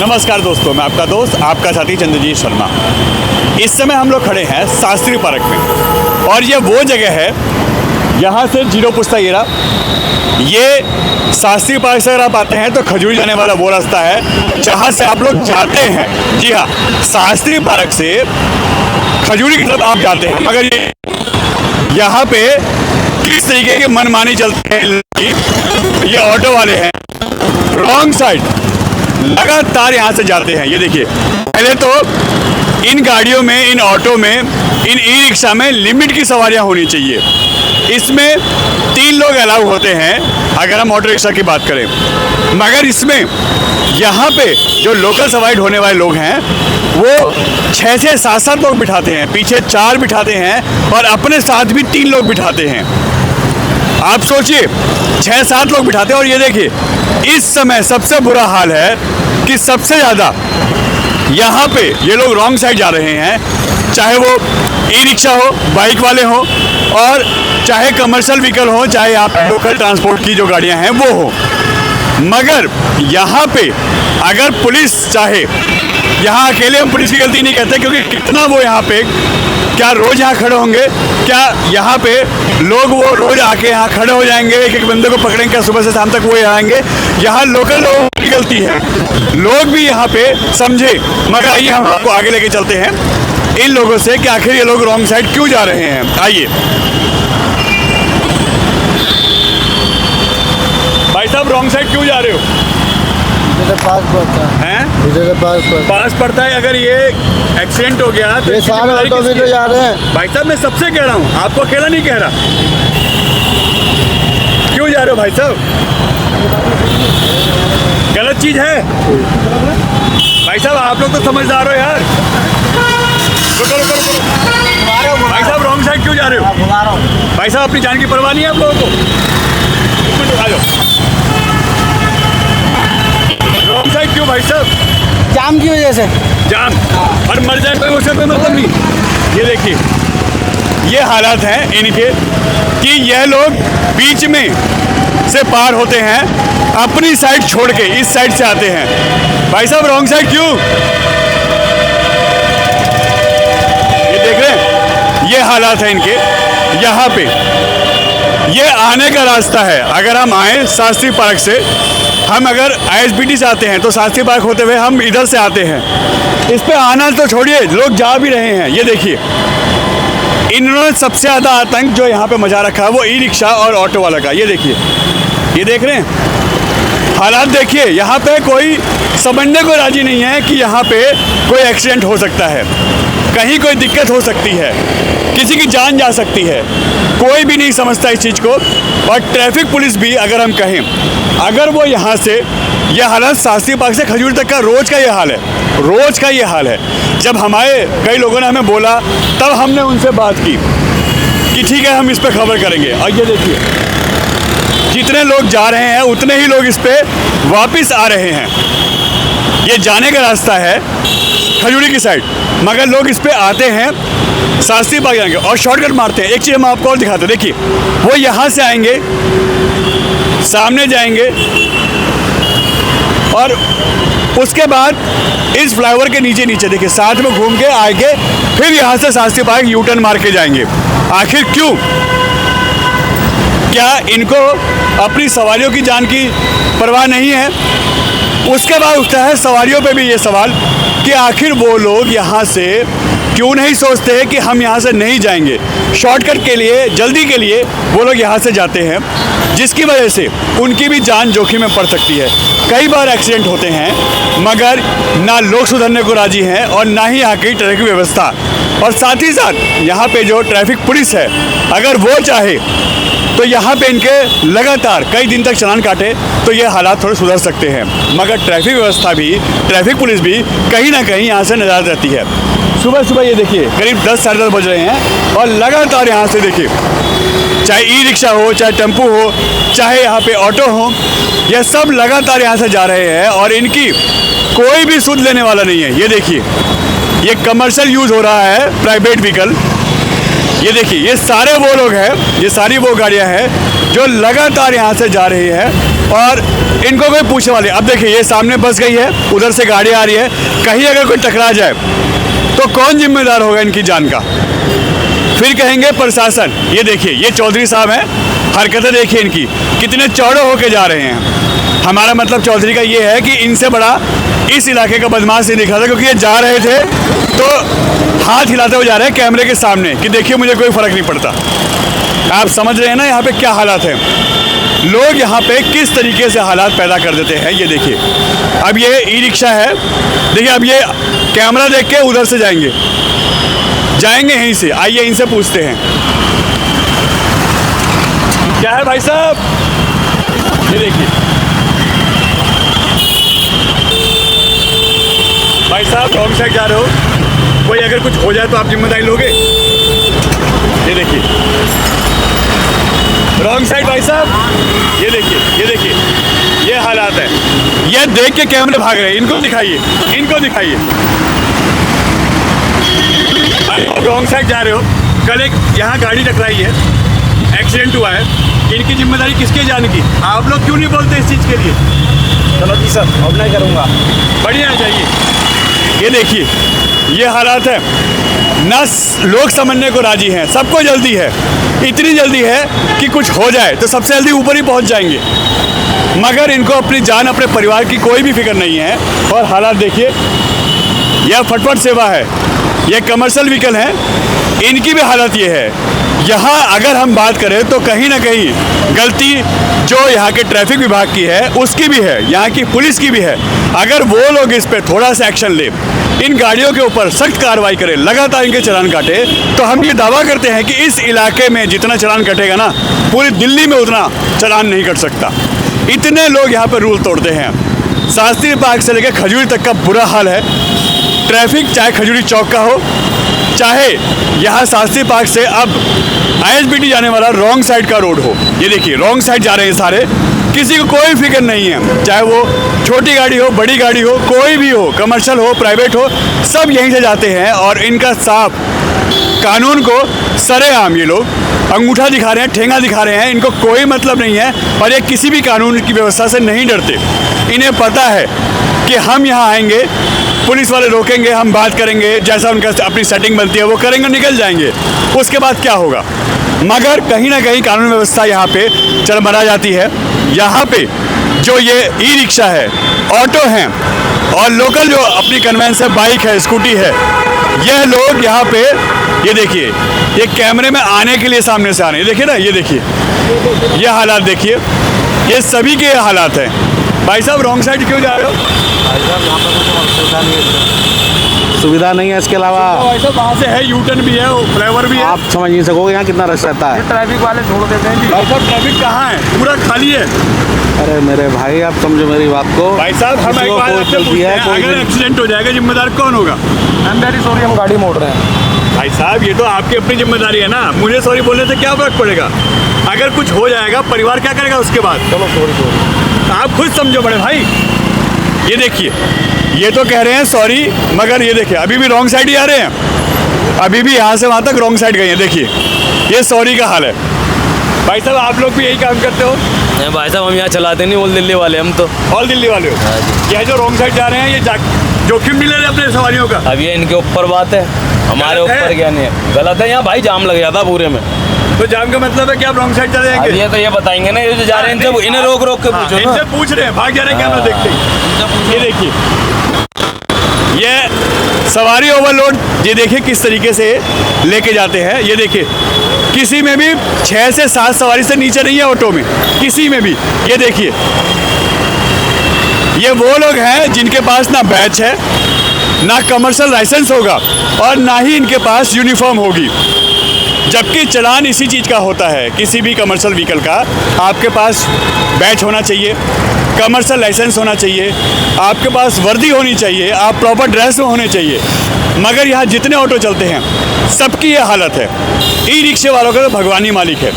नमस्कार दोस्तों, मैं आपका दोस्त आपका साथी चंद्रजीत शर्मा। इस समय हम लोग खड़े हैं शास्त्री पार्क में और ये वो जगह है, यहाँ से जीरो पुस्ता एरा, ये शास्त्री पार्क से अगर आप आते हैं तो खजूरी जाने वाला वो रास्ता है जहाँ से आप लोग जाते हैं। जी हाँ, शास्त्री पार्क से खजूरी की तरफ आप जाते हैं। मगर ये यहाँ पे किस तरीके की मनमानी चलती है, ये ऑटो वाले हैं रॉन्ग साइड लगातार यहाँ से जाते हैं। ये देखिए, पहले तो इन गाड़ियों में, इन ऑटो में, इन ई रिक्शा में लिमिट की सवारियाँ होनी चाहिए। इसमें 3 लोग अलाउ होते हैं अगर हम ऑटो रिक्शा की बात करें, मगर इसमें यहाँ पे जो लोकल सवारी ढोने वाले लोग हैं वो 6 से 7 लोग बिठाते हैं, पीछे 4 बिठाते हैं और अपने साथ भी 3 लोग बिठाते हैं। आप सोचिए, 6-7 लोग बिठाते हैं। और ये देखिए, इस समय सबसे बुरा हाल है कि सबसे ज़्यादा यहाँ पे ये लोग रॉन्ग साइड जा रहे हैं, चाहे वो ई रिक्शा हो, बाइक वाले हो, और चाहे कमर्शियल व्हीकल हो, चाहे आप लोकल ट्रांसपोर्ट की जो गाड़ियाँ हैं वो हो। मगर यहाँ पे अगर पुलिस चाहे, यहाँ अकेले हम पुलिस की गलती नहीं कहते, क्योंकि कितना वो यहाँ पे क्या रोज़ यहाँ खड़े होंगे, क्या यहाँ पे लोग वो रोज़ आके यहाँ खड़े हो जाएंगे, एक एक बंदे को पकड़ेंगे, क्या सुबह से शाम तक वो आएंगे? यहाँ लोकल लोगों की गलती है, लोग भी यहाँ पे समझे। मगर आइए हम आपको आगे लेके चलते हैं इन लोगों से कि आखिर ये लोग रॉन्ग साइड क्यों जा रहे हैं। आइए भाई साहब, रॉन्ग साइड क्यों जा रहे हो? पास पड़ता है, इधर पास पड़ता है। अगर ये एक्सीडेंट हो गया तो ये सारे ऑटो भी तो जा रहे हैं। भाई साहब, मैं सबसे कह रहा हूँ, आपको अकेला नहीं कह रहा। क्यों जा रहे हो भाई साहब? गलत चीज है भाई साहब, आप लोग तो समझदार हो यार। रुको रुको रुको, भाई साहब रॉन्ग साइड क्यों जा रहे हो? भाई साहब, अपनी जान की परवाह नहीं है आप लोगों को? आ जाओ। रॉन्ग साइड क्यों भाई साहब? जाम की वजह से। जाम और मर जाए कोई, उसका कोई मतलब नहीं। ये देखिए, ये हालात हैं इनके कि यह लोग बीच में से पार होते हैं, अपनी साइड छोड़ के इस साइड से आते हैं। भाई साहब, रॉन्ग साइड क्यों? ये देख रहे हैं, ये हालात हैं इनके। यहाँ पे ये आने का रास्ता है, अगर हम आए शास्त्री पार्क से, हम अगर ISBT से आते हैं तो शास्त्री पार्क होते हुए हम इधर से आते हैं। इस पे आना तो छोड़िए, लोग जा भी रहे हैं। ये देखिए, इन्होंने सबसे ज़्यादा आतंक जो यहाँ पे मचा रखा है वो ई रिक्शा और ऑटो वाला का। ये देखिए, ये देख रहे हैं हालात, देखिए यहाँ पे कोई समझने को राजी नहीं है कि यहाँ पे कोई एक्सीडेंट हो सकता है, कहीं कोई दिक्कत हो सकती है, किसी की जान जा सकती है। कोई भी नहीं समझता इस चीज़ को। और ट्रैफिक पुलिस भी अगर हम कहें, अगर वो यहाँ से, ये हालत शास्त्री पार्क से खजूरी तक का रोज़ का ये हाल है, रोज़ का ये हाल है। जब हमारे कई लोगों ने हमें बोला, तब हमने उनसे बात की कि ठीक है, हम इस पर खबर करेंगे। और ये देखिए, जितने लोग जा रहे हैं उतने ही लोग इस पर वापस आ रहे हैं। ये जाने का रास्ता है खजूरी की साइड, मगर लोग इस पे आते हैं शास्त्री पार्क जाएंगे और शॉर्टकट मारते हैं। एक चीज़ हम आपको और दिखाते हैं, देखिए, वो यहाँ से आएंगे, सामने जाएंगे और उसके बाद इस फ्लाईओवर के नीचे नीचे देखिए, साथ में घूम के आएंगे, फिर यहाँ से शास्त्री पार्क U-टर्न मार के जाएंगे। आखिर क्यों? क्या इनको अपनी सवारियों की जान की परवाह नहीं है? उसके बाद उठता है सवारियों पे भी ये सवाल कि आखिर वो लोग यहाँ से क्यों नहीं सोचते हैं कि हम यहाँ से नहीं जाएंगे। शॉर्टकट के लिए, जल्दी के लिए वो लोग यहाँ से जाते हैं, जिसकी वजह से उनकी भी जान जोखिम में पड़ सकती है। कई बार एक्सीडेंट होते हैं, मगर ना लोग सुधरने को राजी हैं और ना ही यहाँ की ट्रैफिक व्यवस्था। और साथ ही साथ यहाँ पे जो ट्रैफिक पुलिस है, अगर वो चाहे तो यहाँ पे इनके लगातार कई दिन तक चालान काटे तो ये हालात थोड़े सुधर सकते हैं। मगर ट्रैफिक व्यवस्था भी, ट्रैफिक पुलिस भी कहीं ना कहीं यहाँ से नज़र रहती है। सुबह सुबह ये देखिए, करीब 10 साढ़े 10 बज रहे हैं और लगातार यहाँ से देखिए, चाहे ई रिक्शा हो, चाहे टेम्पो हो, चाहे यहाँ पे ऑटो हो, ये सब लगातार यहाँ से जा रहे हैं और इनकी कोई भी सुध लेने वाला नहीं है। ये देखिए, ये कमर्शियल यूज़ हो रहा है, प्राइवेट व्हीकल। ये देखिए, ये सारे वो लोग हैं, ये सारी वो गाड़ियाँ हैं जो लगातार यहाँ से जा रही है और इनको कोई पूछने वाले। अब देखिए ये सामने बस गई है, उधर से गाड़ी आ रही है, कहीं अगर कोई टकरा जाए तो कौन जिम्मेदार होगा इनकी जान का? फिर कहेंगे प्रशासन। ये देखिए ये चौधरी साहब हैं, हरकतें देखिए इनकी, कितने चौड़े होके जा रहे हैं। हमारा मतलब चौधरी का ये है कि इनसे बड़ा इस इलाके का बदमाश नहीं दिखा था, क्योंकि ये जा रहे थे तो हाथ हिलाते हुए जा रहे हैं कैमरे के सामने कि देखिए मुझे कोई फर्क नहीं पड़ता। आप समझ रहे हैं ना यहाँ पे क्या हालात हैं, लोग यहाँ पे किस तरीके से हालात पैदा कर देते हैं। ये देखिए अब ये ई रिक्शा है, देखिए अब ये कैमरा देख के उधर से जाएंगे यहीं से। आइए इनसे पूछते हैं क्या है भाई साहब। ये देखिए भाई साहब रॉन्ग साइड जा रहे हो, कोई अगर कुछ हो जाए तो आप जिम्मेदारी लोगे? ये देखिए रॉन्ग साइड भाई साहब, ये देखिए ये हालात है। ये देख के कैमरे भाग रहे हैं, इनको दिखाइए, इनको दिखाइए। रॉन्ग साइड जा रहे हो, कल एक यहाँ गाड़ी टकराई है, एक्सीडेंट हुआ है, इनकी जिम्मेदारी किसके जाने की? आप लोग क्यों नहीं बोलते इस चीज़ के लिए? चलो जी सर, अब नहीं करूँगा। बढ़िया चाहिए। ये देखिए ये हालात है ना, लोग समझने को राजी हैं, सबको जल्दी है, इतनी जल्दी है कि कुछ हो जाए तो सबसे जल्दी ऊपर ही पहुंच जाएंगे, मगर इनको अपनी जान अपने परिवार की कोई भी फिक्र नहीं है। और हालात देखिए, यह फटफट सेवा है, यह कमर्शियल व्हीकल है, इनकी भी हालत ये है। यहाँ अगर हम बात करें तो कहीं ना कहीं गलती जो यहाँ के ट्रैफिक विभाग की है उसकी भी है, यहाँ की पुलिस की भी है। अगर वो लोग इस पर थोड़ा सा एक्शन ले, इन गाड़ियों के ऊपर सख्त कार्रवाई करें, लगातार इनके चालान काटे, तो हम ये दावा करते हैं कि इस इलाके में जितना चालान कटेगा ना, पूरी दिल्ली में उतना चालान नहीं कट सकता। इतने लोग यहाँ पर रूल तोड़ते हैं। शास्त्री पार्क से लेकर खजूरी तक का बुरा हाल है ट्रैफिक, चाहे खजूरी चौक का हो, चाहे यहाँ शास्त्री पार्क से अब ISBT जाने वाला रॉन्ग साइड का रोड हो। ये देखिए रॉन्ग साइड जा रहे हैं सारे, किसी को कोई फिक्र नहीं है, चाहे वो छोटी गाड़ी हो, बड़ी गाड़ी हो, कोई भी हो, कमर्शियल हो, प्राइवेट हो, सब यहीं से जाते हैं। और इनका साफ कानून को सरेआम ये लोग अंगूठा दिखा रहे हैं, ठेंगा दिखा रहे हैं, इनको कोई मतलब नहीं है और ये किसी भी कानून की व्यवस्था से नहीं डरते। इन्हें पता है कि हम यहाँ आएंगे, पुलिस वाले रोकेंगे, हम बात करेंगे, जैसा उनका अपनी सेटिंग बनती है वो करेंगे, निकल जाएंगे, उसके बाद क्या होगा। मगर कहीं ना कहीं कानून व्यवस्था यहाँ पे चरमरा जाती है। यहाँ पे जो ये ई रिक्शा है, ऑटो हैं और लोकल जो अपनी कन्वेंस है, बाइक है, स्कूटी है, यह लोग यहाँ पे ये देखिए ये कैमरे में आने के लिए सामने से आ रहे हैं। देखिए ना, ये देखिए ये हालात देखिए, ये सभी के हालात हैं। भाई साहब रॉन्ग साइड क्यों जा रहे हो? भाई साहब यहाँ पर कुछ सुविधा नहीं है, सुविधा नहीं है। इसके अलावा भाई साहब वहाँ से है, यूटर्न भी है, फ्लाईओवर भी है, आप समझ नहीं सकोगे यहाँ कितना रश रहता है। ट्रैफिक वाले छोड़ देते हैं जी। भाई साहब ट्रैफिक कहाँ है? पूरा खाली है। अरे मेरे भाई आप समझो मेरी बात को। भाई साहब हम एक बात आपसे पूछते हैं, अगर एक्सीडेंट हो जाएगा जिम्मेदार कौन होगा? I'm very sorry, हम गाड़ी मोड़ रहे हैं। भाई साहब ये तो आपकी अपनी जिम्मेदारी है ना, मुझे सॉरी बोलने से क्या फर्क पड़ेगा? अगर कुछ हो जाएगा परिवार क्या करेगा उसके बाद? चलो सॉरी। आप खुद समझो बड़े भाई। ये देखिए ये तो कह रहे हैं सॉरी, मगर ये देखिए अभी भी रॉन्ग साइड ही आ रहे हैं, अभी भी यहाँ से वहाँ तक रॉन्ग साइड गए हैं। देखिए ये सॉरी का हाल है। भाई साहब आप लोग भी यही काम करते हो? नहीं भाई साहब हम यहाँ चलाते नहीं, ऑल दिल्ली वाले हम तो। ऑल दिल्ली वाले हो? ये जो रॉन्ग साइड जा रहे हैं ये जोखिम नहीं ले रहे अपने सवारियों का? अब ये इनके ऊपर बात है, हमारे गलत है। ऊपर क्या नहीं है। गलत है, यहाँ भाई जाम लग जाता पूरे में। तो जाम का मतलब है कि आप रॉन्ग साइड चले अब जाएंगे? ये तो ये बताएंगे ना, ये जो जा रहे हैं इनसे इन्हें रोक रोक के पूछो ना। इनसे पूछ रहे हैं, भाग जा रहे हैं कैमरा देखते ही। ये देखिए ये सवारी ओवरलोड, ये देखिए किस तरीके से लेके जाते हैं। ये देखिए किसी में भी 6 से 7 सवारी से नीचे नहीं है ऑटो में, किसी में भी। ये देखिए ये वो लोग हैं जिनके पास ना बैच है, ना कमर्शियल लाइसेंस होगा और ना ही इनके पास यूनिफॉर्म होगी, जबकि चलान इसी चीज़ का होता है। किसी भी कमर्शियल व्हीकल का आपके पास बैच होना चाहिए, कमर्शियल लाइसेंस होना चाहिए, आपके पास वर्दी होनी चाहिए, आप प्रॉपर ड्रेस में होने चाहिए। मगर यहाँ जितने ऑटो चलते हैं सबकी ये हालत है। ई रिक्शे वालों का तो भगवानी मालिक है,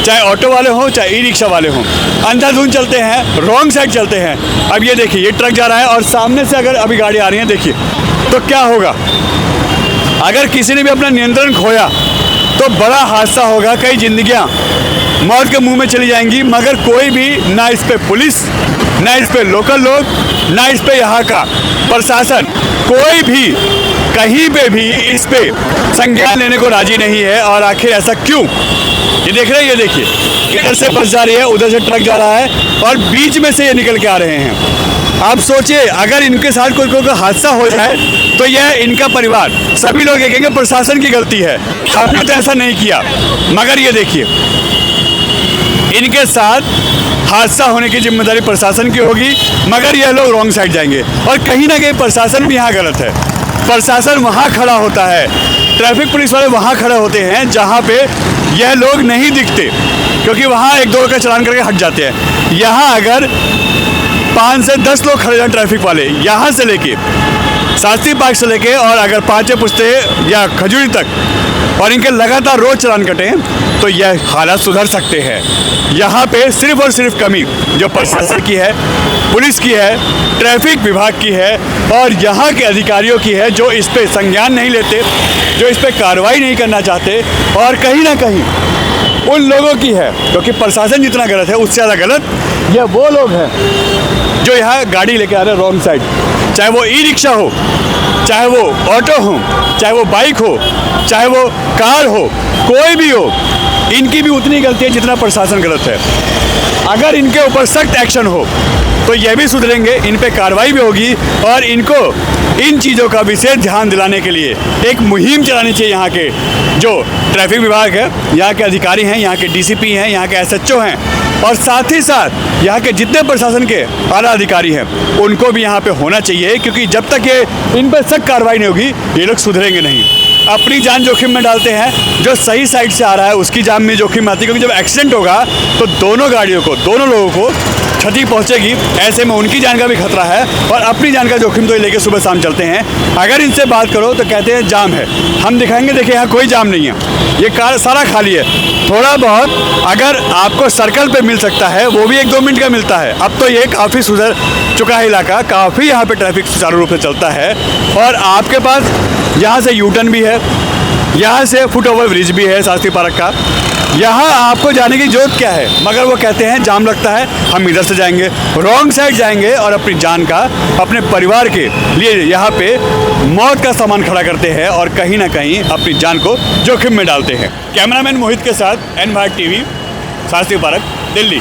चाहे ऑटो वाले हों चाहे ई रिक्शा वाले हों, अंधाधुंध चलते हैं, रॉन्ग साइड चलते हैं। अब ये देखिए ये ट्रक जा रहा है और सामने से अगर अभी गाड़ी आ रही है देखिए, तो क्या होगा अगर किसी ने भी अपना नियंत्रण खोया तो बड़ा हादसा होगा, कई जिंदगियां मौत के मुंह में चली जाएंगी, मगर कोई भी ना इस पे पुलिस, ना इस पे लोकल लोग, ना इस पे यहाँ का प्रशासन, कोई भी कहीं पे भी इस पे संज्ञान लेने को राजी नहीं है। और आखिर ऐसा क्यों? ये देख रहे हैं, ये देखिए, इधर से बस जा रही है, उधर से ट्रक जा रहा है और बीच में से ये निकल के आ रहे हैं। आप सोचिए, अगर इनके साथ कोई हादसा हो जाए तो यह इनका परिवार, सभी लोग ये कहेंगे प्रशासन की गलती है, हमने तो ऐसा नहीं किया। मगर ये देखिए, इनके साथ हादसा होने की जिम्मेदारी प्रशासन की होगी, मगर यह लोग रॉन्ग साइड जाएंगे। और कहीं ना कहीं प्रशासन भी यहाँ गलत है। प्रशासन वहाँ खड़ा होता है, ट्रैफिक पुलिस वाले वहाँ खड़े होते हैं जहाँ पे यह लोग नहीं दिखते, क्योंकि वहाँ एक दो का चलान करके हट जाते हैं। यहाँ अगर 5 से 10 लोग खड़े हैं ट्रैफिक वाले, यहाँ से लेके शास्त्री पार्क से लेके और अगर पाँचे पुश्ते या खजूरी तक, और इनके लगातार रोज चलान कटें, तो यह हालात सुधर सकते हैं। यहाँ पे सिर्फ और सिर्फ कमी जो प्रशासन की है, पुलिस की है, ट्रैफिक विभाग की है और यहाँ के अधिकारियों की है, जो इस पे संज्ञान नहीं लेते, जो इस पे कार्रवाई नहीं करना चाहते। और कहीं ना कहीं उन लोगों की है, क्योंकि प्रशासन जितना गलत है उससे ज़्यादा गलत यह वो लोग हैं जो यहाँ गाड़ी लेके आ रहे हैं रॉन्ग साइड, चाहे वो ई रिक्शा हो, चाहे वो ऑटो हो, चाहे वो बाइक हो, चाहे वो कार हो, कोई भी हो, इनकी भी उतनी गलती है जितना प्रशासन गलत है। अगर इनके ऊपर सख्त एक्शन हो तो यह भी सुधरेंगे, इन पे कार्रवाई भी होगी और इनको इन चीज़ों का विशेष ध्यान दिलाने के लिए एक मुहिम चलानी चाहिए। यहाँ के जो ट्रैफिक विभाग है, यहाँ के अधिकारी हैं, यहाँ के डीसीपी हैं, यहाँ के एसएचओ हैं और साथ ही साथ यहाँ के जितने प्रशासन के आला अधिकारी हैं उनको भी यहाँ पे होना चाहिए, क्योंकि जब तक ये इन पर सख्त कार्रवाई नहीं होगी ये लोग सुधरेंगे नहीं। अपनी जान जोखिम में डालते हैं, जो सही साइड से आ रहा है उसकी जान में जोखिम आती है, क्योंकि जब एक्सीडेंट होगा तो दोनों गाड़ियों को, दोनों लोगों को क्षति पहुंचेगी। ऐसे में उनकी जान का भी खतरा है और अपनी जान का जोखिम तो ये लेके सुबह शाम चलते हैं। अगर इनसे बात करो तो कहते हैं जाम है, हम दिखाएंगे देखिए यहाँ कोई जाम नहीं है, ये कार सारा खाली है। थोड़ा बहुत अगर आपको सर्कल पे मिल सकता है वो भी 1-2 मिनट का मिलता है। अब तो ये काफ़ी सुधर चुका है इलाका, काफ़ी यहाँ पे ट्रैफिक सुचारू रूप से चलता है और आपके पास यहाँ से यू टर्न भी है, यहाँ से फुट ओवर ब्रिज भी है शास्त्री पार्क का। यहाँ आपको जाने की जरूरत क्या है, मगर वो कहते हैं जाम लगता है, हम इधर से जाएंगे, रॉन्ग साइड जाएंगे और अपनी जान का, अपने परिवार के लिए यहाँ पे मौत का सामान खड़ा करते हैं और कहीं ना कहीं अपनी जान को जोखिम में डालते हैं। कैमरामैन मोहित के साथ एन भारत टीवी, शास्त्री पार्क, दिल्ली।